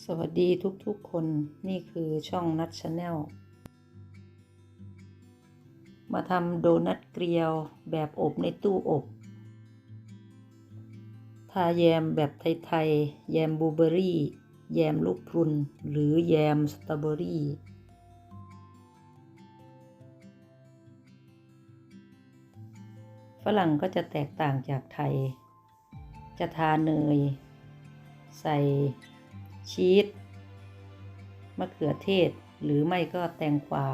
สวัสดีทุกๆคนนี่คือช่องนัทชาแนลมาทำโดนัทเกลียวแบบอบในตู้อบทาแยมแบบไทยๆแยมบลูเบอร์รี่แยมลูกพรุนหรือแยมสตรอเบอรี่ฝรั่งก็จะแตกต่างจากไทยจะทาเนยใส่ชีสมะเขือเทศหรือไม่ก็แตงกวา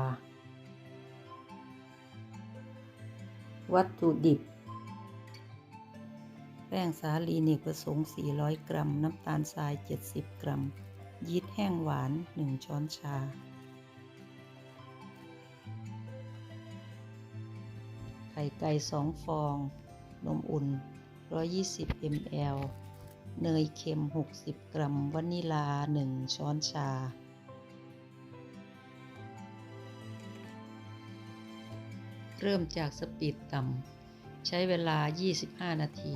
วัตถุดิบแป้งสาลีเนกประสงค์400 กรัมน้ำตาลทราย70 กรัมยีสต์แห้งหวาน1 ช้อนชาไข่ไก่2 ฟองนมอุ่น120 ml เนยเค็ม60 กรัมวานิลา1 ช้อนชาเริ่มจากสปีดต่ำใช้เวลา25 นาที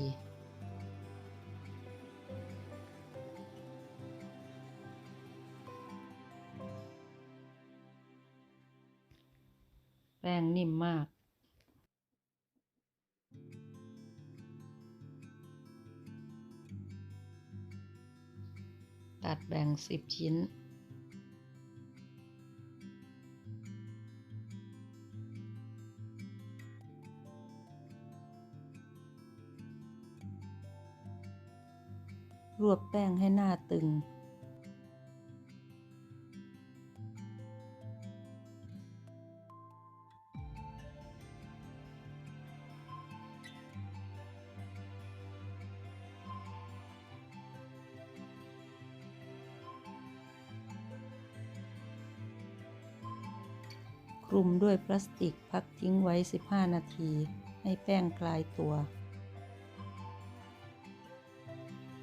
แป้งนิ่มมากตัดแบ่ง10 ชิ้นรวบแป้งให้หน้าตึงคลุมด้วยพลาสติกพักทิ้งไว้15 นาทีให้แป้งคลายตัว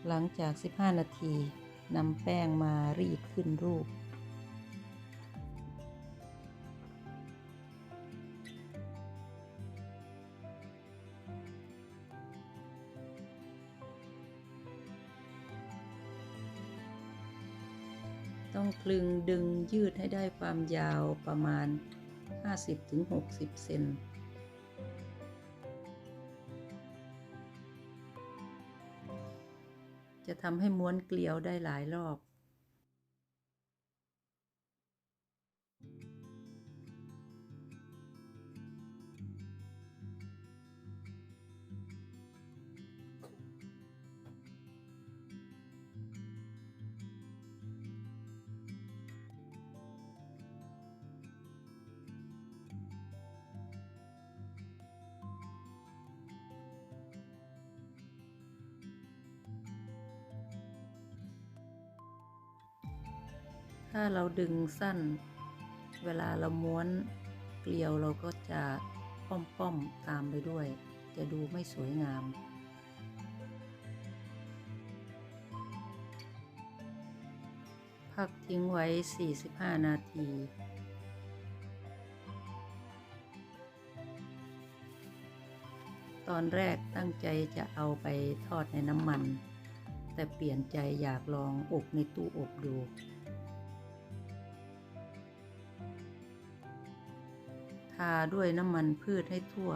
หลังจาก15 นาทีนำแป้งมารีดขึ้นรูปต้องคลึงดึงยืดให้ได้ความยาวประมาณ50-60 เซนจะทำให้ม้วนเกลียวได้หลายรอบถ้าเราดึงสั้นเวลาเราม้วนเกลียวเราก็จะป้อมๆตามไปด้วยจะดูไม่สวยงามพักทิ้งไว้45 นาทีตอนแรกตั้งใจจะเอาไปทอดในน้ำมันแต่เปลี่ยนใจอยากลองอบในตู้อบดูทาด้วยน้ำมันพืชให้ทั่ว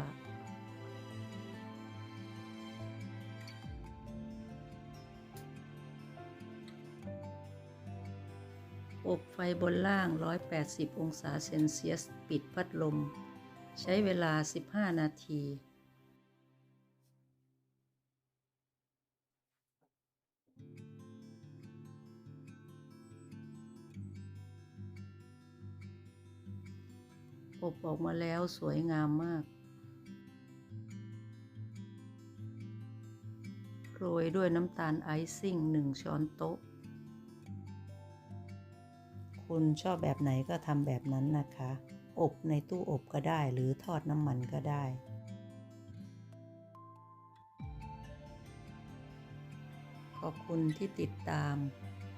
อบไฟบนล่าง180 องศาเซลเซียสปิดพัดลมใช้เวลา15 นาทีอบออกมาแล้วสวยงามมากโรยด้วยน้ำตาลไอซิ่ง1 ช้อนโต๊ะคุณชอบแบบไหนก็ทำแบบนั้นนะคะอบในตู้อบก็ได้หรือทอดน้ำมันก็ได้ขอบคุณที่ติดตาม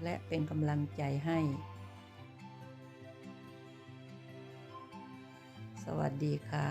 และเป็นกำลังใจให้สวัสดีค่ะ